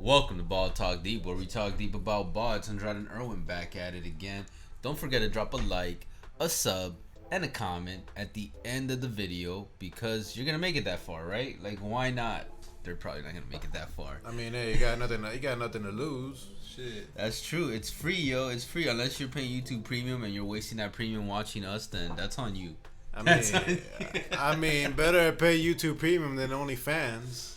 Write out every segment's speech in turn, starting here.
Welcome to Ball Talk Deep, where we talk deep about ball. It's Andrade and Irwin back at it again. Don't forget to drop a like, a sub, and a comment at the end of the video because you're gonna make it that far, right? Like, why not? They're probably not gonna make it that far. I mean, hey, you got nothing to lose. Shit. That's true. It's free, yo. It's free unless you're paying YouTube Premium and you're wasting that premium watching us. Then that's on you. I mean, better pay YouTube Premium than OnlyFans.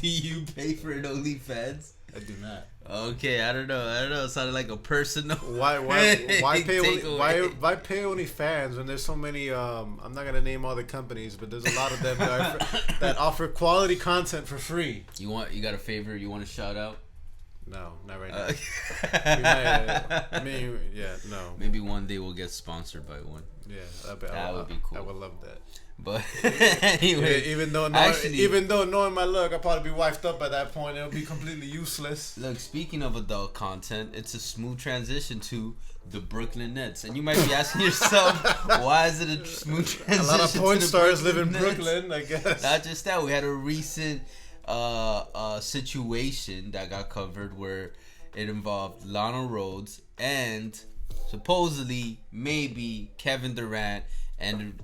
Do you pay for an OnlyFans? I do not. Okay, I don't know. It sounded like a personal. Why pay OnlyFans when there's so many? I'm not gonna name all the companies, but there's a lot of them that offer quality content for free. You got a favor you want to shout out? No, not right now. No. Maybe one day we'll get sponsored by one. Yeah, that would be cool. I would love that. But anyway, even though knowing my luck, I'll probably be wifed up by that point. It'll be completely useless. Look, speaking of adult content, it's a smooth transition to the Brooklyn Nets, and you might be asking yourself, why is it a smooth transition? A lot of porn stars live in Nets? Brooklyn, I guess. Not just that, we had a recent situation that got covered where it involved Lionel Rhodes and supposedly maybe Kevin Durant. And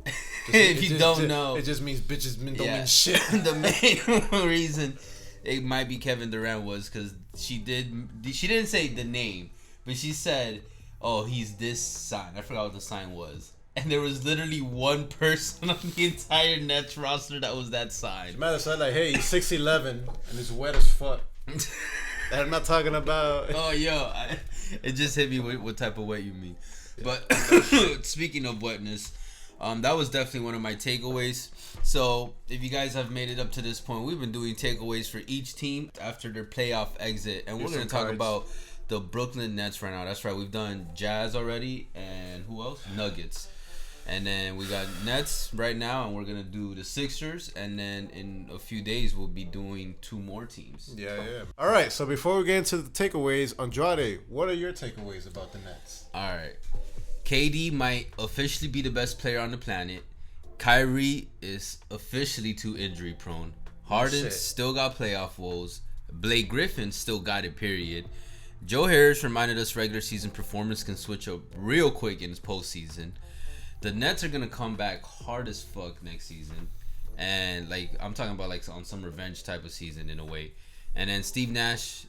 if you don't know, it just means bitches don't mean shit. The main reason it might be Kevin Durant was because she didn't say the name, but she said, "Oh, he's this sign." I forgot what the sign was, and there was literally one person on the entire Nets roster that was that sign. Matter of fact, like, hey, he's 6'11" and he's wet as fuck. I'm not talking about. Oh, yo, it just hit me with what type of wet you mean. Yeah. But speaking of wetness. That was definitely one of my takeaways. So, if you guys have made it up to this point, we've been doing takeaways for each team after their playoff exit. And we're going to talk about the Brooklyn Nets right now. That's right. We've done Jazz already. And who else? Nuggets. And then we got Nets right now. And we're going to do the Sixers. And then in a few days, we'll be doing two more teams. Yeah. All right. So, before we get into the takeaways, Andrade, what are your takeaways about the Nets? All right. KD might officially be the best player on the planet. Kyrie is officially too injury prone. Harden still got playoff woes. Blake Griffin still got it, period. Joe Harris reminded us regular season performance can switch up real quick in his postseason. The Nets are going to come back hard as fuck next season. And, like, I'm talking about, like, on some revenge type of season in a way. And then Steve Nash,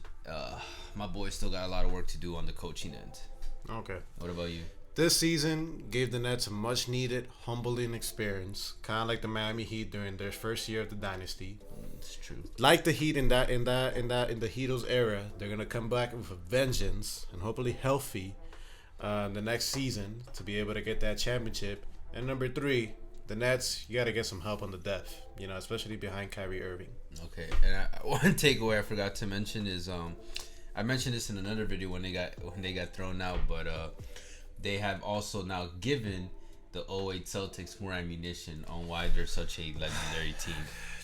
my boy still got a lot of work to do on the coaching end. Okay. What about you? This season gave the Nets a much-needed, humbling experience, kind of like the Miami Heat during their first year of the dynasty. It's true. Like the Heat in the Heatles era, they're gonna come back with a vengeance and hopefully healthy the next season to be able to get that championship. And number 3, the Nets, you got to get some help on the depth, especially behind Kyrie Irving. Okay, and one takeaway I forgot to mention is I mentioned this in another video when they got thrown out, but they have also now given the 08 Celtics more ammunition on why they're such a legendary team.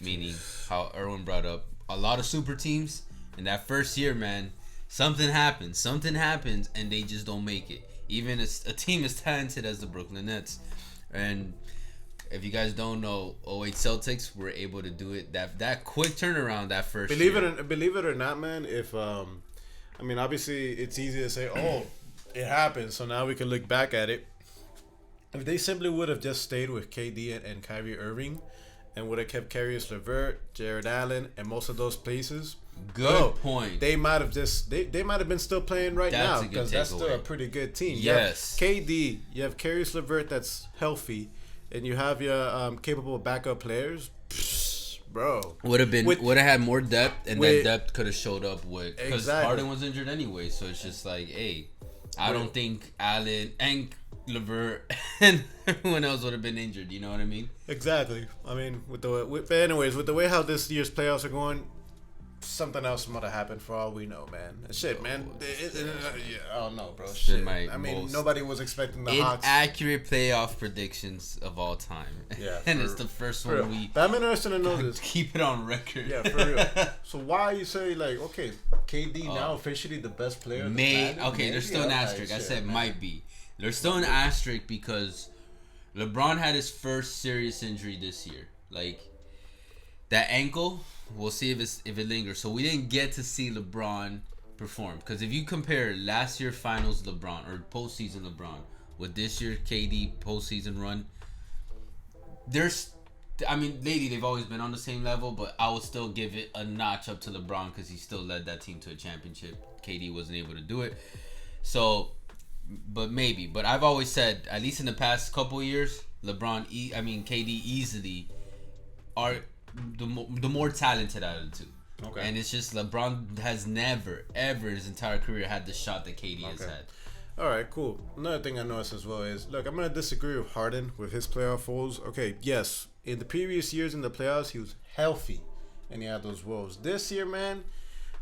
Meaning, how Erwin brought up, a lot of super teams in that first year, man, something happens, and they just don't make it. Even a team as talented as the Brooklyn Nets. And if you guys don't know, 08 Celtics were able to do it. That quick turnaround that first year. Believe it or not, man, if obviously it's easy to say, oh, it happened, so now we can look back at it. If they simply would have just stayed with KD and Kyrie Irving and would have kept Caris LeVert, Jared Allen, and most of those places, good point. They might have they might have been still playing now because that's still a pretty good team. Yes. You have KD, you have Caris LeVert that's healthy, and you have your capable backup players. Bro, would have had more depth, and that depth could have showed up with because exactly. Harden was injured anyway, so it's just like, hey. I don't think Allen and LeVert and everyone else would have been injured. You know what I mean? Exactly. I mean, with the way how this year's playoffs are going, something else might have happened for all we know, man. Shit, man. I don't know, bro. Shit. Nobody was expecting the Hawks. Inaccurate playoff predictions of all time. Yeah, and it's the first one we. But I'm interested to know this. Keep it on record. Yeah, for real. So why you say okay, KD now officially the best player? There's still an asterisk. I said might be. There's still an asterisk because LeBron had his first serious injury this year. Like that ankle, we'll see if it lingers. So we didn't get to see LeBron perform, because if you compare last year finals LeBron or postseason LeBron with this year KD postseason run, lately they've always been on the same level, but I would still give it a notch up to LeBron because he still led that team to a championship. KD wasn't able to do it. So, but I've always said, at least in the past couple years, KD easily are the more talented out of the two. Okay. And it's just LeBron has never, ever in his entire career had the shot that KD has had. All right, cool. Another thing I noticed as well is, look, I'm going to disagree with Harden with his playoff woes. Okay, yes, in the previous years in the playoffs, he was healthy and he had those woes. This year, man,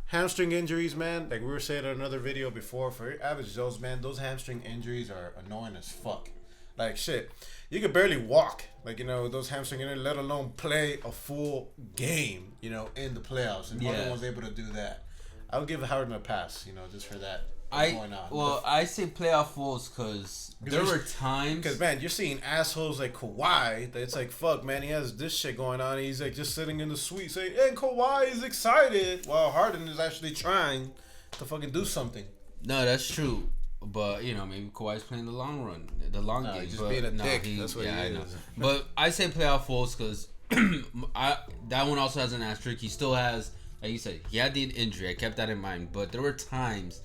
hamstring injuries, man, like we were saying in another video before, for average Joes, man, those hamstring injuries are annoying as fuck. Like, shit, you could barely walk, like, those hamstring injuries, let alone play a full game, in the playoffs. And Harden was able to do that. I would give Harden a pass, just for that. I say playoff woes because there were times. Because, man, you're seeing assholes like Kawhi that it's like, fuck, man, he has this shit going on. He's like just sitting in the suite saying, hey, Kawhi is excited, while Harden is actually trying to fucking do something. No, that's true. But, maybe Kawhi's playing the long run, the long game. He's just being a dick. That's what he is. I know. But I say playoff woes because that one also has an asterisk. He still has, like you said, he had the injury. I kept that in mind. But there were times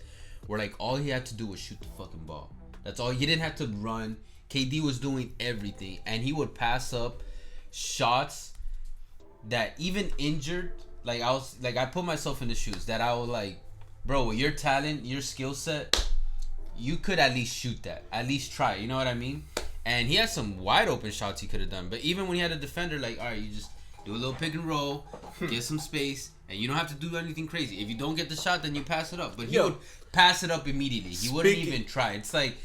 where, like, all he had to do was shoot the fucking ball. That's all. He didn't have to run. KD was doing everything. And he would pass up shots that even injured, I put myself in the shoes that I was like, bro, with your talent, your skill set, you could at least shoot that. At least try. You know what I mean? And he had some wide open shots he could have done. But even when he had a defender, like, all right, you just do a little pick and roll, get some space, and you don't have to do anything crazy. If you don't get the shot, then you pass it up. But he would pass it up immediately. He wouldn't even try. It's like,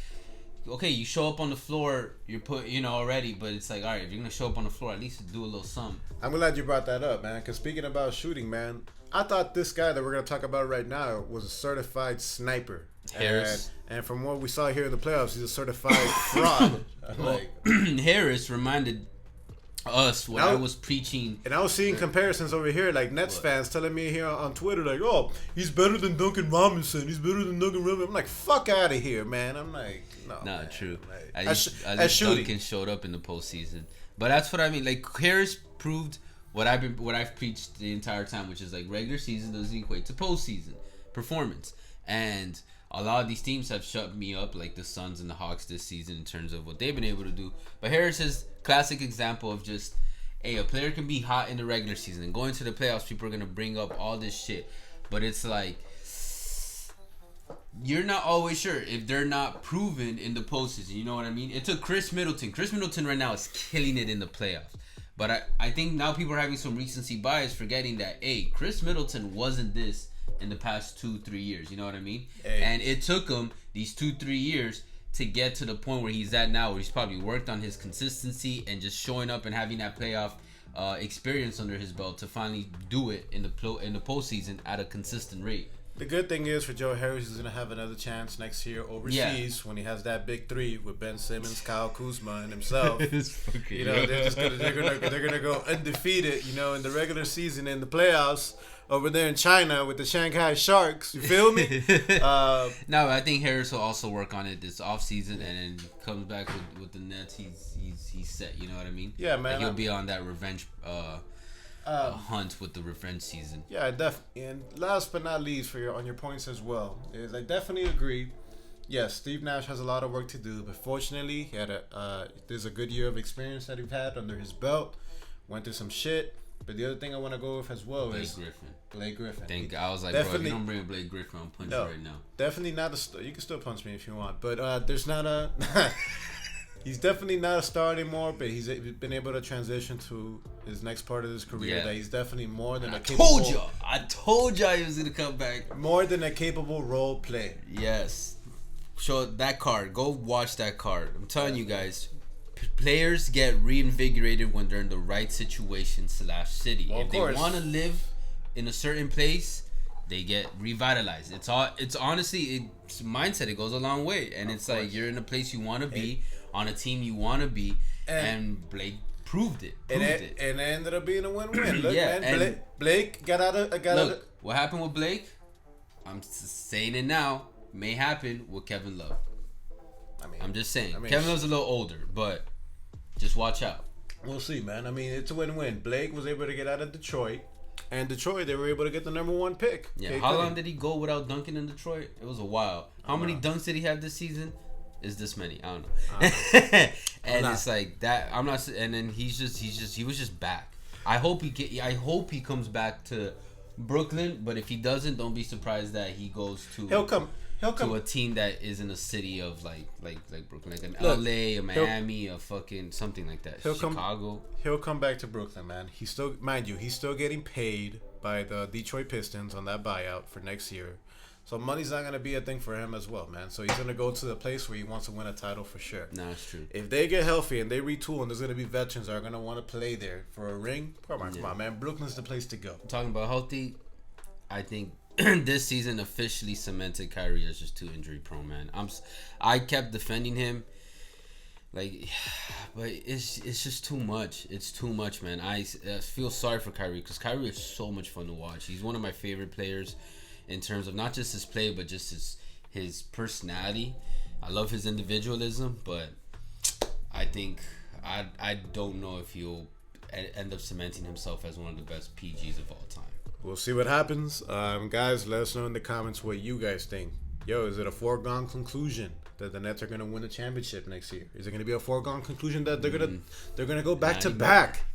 okay, you show up on the floor, you're put, already, but it's like, all right, if you're going to show up on the floor, at least do a little something. I'm glad you brought that up, man, because speaking about shooting, man, I thought this guy that we're going to talk about right now was a certified sniper. Harris. And from what we saw here in the playoffs, he's a certified fraud. Harris reminded us what I was preaching. And I was seeing comparisons over here, like Nets fans telling me here on Twitter, like, oh, he's better than Duncan Robinson. He's better than Duncan Robinson. I'm like, fuck out of here, man. I'm like, no. Not true. At least Duncan showed up in the postseason. But that's what I mean. Like, Harris proved what I've preached the entire time, which is like regular season doesn't equate to postseason performance. And a lot of these teams have shut me up, like the Suns and the Hawks this season, in terms of what they've been able to do. But Harris is classic example of just, hey, a player can be hot in the regular season, and going to the playoffs, people are going to bring up all this shit. But it's like, you're not always sure if they're not proven in the postseason. You know what I mean? It took Chris Middleton. Chris Middleton right now is killing it in the playoffs. But I think now people are having some recency bias, forgetting that, hey, Chris Middleton wasn't this in the past 2-3 years. You know what I mean? Hey. And it took him these 2-3 years to get to the point where he's at now, where he's probably worked on his consistency and just showing up and having that playoff experience under his belt to finally do it in the postseason at a consistent rate. The good thing is for Joe Harris, he's gonna have another chance next year overseas when he has that big three with Ben Simmons, Kyle Kuzma, and himself. They're gonna go undefeated, in the regular season in the playoffs over there in China with the Shanghai Sharks. You feel me? No, I think Harris will also work on it this offseason, and then comes back with the Nets. He's set. You know what I mean? Yeah, man. Like he'll be on that revenge hunt with the revenge season. Yeah, definitely. And last but not least, on your points as well, is I definitely agree. Yes, Steve Nash has a lot of work to do, but fortunately, he had there's a good year of experience that he's had under his belt. Went through some shit. But the other thing I want to go with as well is Blake Griffin. I was like, bro, if you don't bring Blake Griffin, I'm punching right now. Definitely not you can still punch me if you want, but there's not a. He's definitely not a star anymore, but he's been able to transition to his next part of his career. Yeah. That he's definitely more than I told y'all he was gonna come back. More than a capable role player. Yes. Show that card. Go watch that card. I'm telling you guys, players get reinvigorated when they're in the right situation / city. Well, if they want to live in a certain place, they get revitalized. It's honestly, it's mindset. It goes a long way, and it's like you're in a place you want to be, on a team you want to be, and Blake Proved it. And it ended up being a win-win. Look, Yeah, man, and Blake got out of. Look, what happened with Blake? I'm saying it now. May happen with Kevin Love. I'm just saying. Kevin Love's a little older, but just watch out. We'll see, man. I mean, it's a win-win. Blake was able to get out of Detroit, and Detroit, they were able to get the number 1 pick. Yeah. How long did he go without dunking in Detroit? It was a while. How many dunks did he have this season? Is this many? I don't know. And it's like that. I'm not. And then he was just back. I hope he comes back to Brooklyn. But if he doesn't, don't be surprised that he goes to. He'll come to a team that is in a city of like Brooklyn, like an LA, a Miami, a fucking something like that. Chicago. He'll come back to Brooklyn, man. He's still, mind you, he's still getting paid by the Detroit Pistons on that buyout for next year. So money's not gonna be a thing for him as well, man. So he's gonna go to the place where he wants to win a title for sure. No, that's true. If they get healthy and they retool, and there's gonna be veterans that are gonna want to play there for a ring, come on, man. Brooklyn's the place to go. Talking about healthy, I think this season officially cemented Kyrie as just too injury prone, man. I kept defending him, but it's just too much. It's too much, man. I feel sorry for Kyrie because Kyrie is so much fun to watch. He's one of my favorite players in terms of not just his play, but just his personality. I love his individualism, but I think I don't know if he'll end up cementing himself as one of the best PGs of all time. We'll see what happens. Guys, let us know in the comments what you guys think. Yo, is it a foregone conclusion that the Nets are going to win the championship next year? Is it going to be a foregone conclusion that they're gonna go back to back?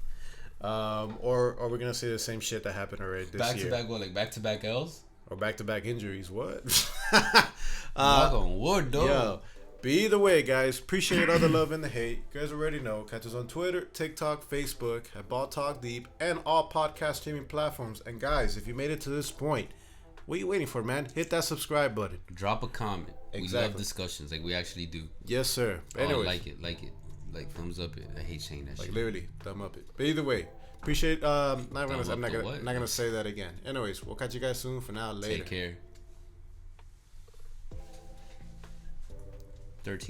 Or are we going to say the same shit that happened already this year? Back to back what, like back to back L's? Or back-to-back injuries. What? Knock on wood, though. Yo, but either way, guys, appreciate all the love and the hate. You guys already know. Catch us on Twitter, TikTok, Facebook, at Ball Talk Deep, and all podcast streaming platforms. And guys, if you made it to this point, what are you waiting for, man? Hit that subscribe button. Drop a comment. Exactly. We love discussions, like we actually do. Yes, sir. Anyways, like it, like thumbs up it. I hate saying that. Like shit. Literally, thumb up it. But either way. Appreciate. I'm not gonna say that again. Anyways, we'll catch you guys soon. For now, later. Take care. 13.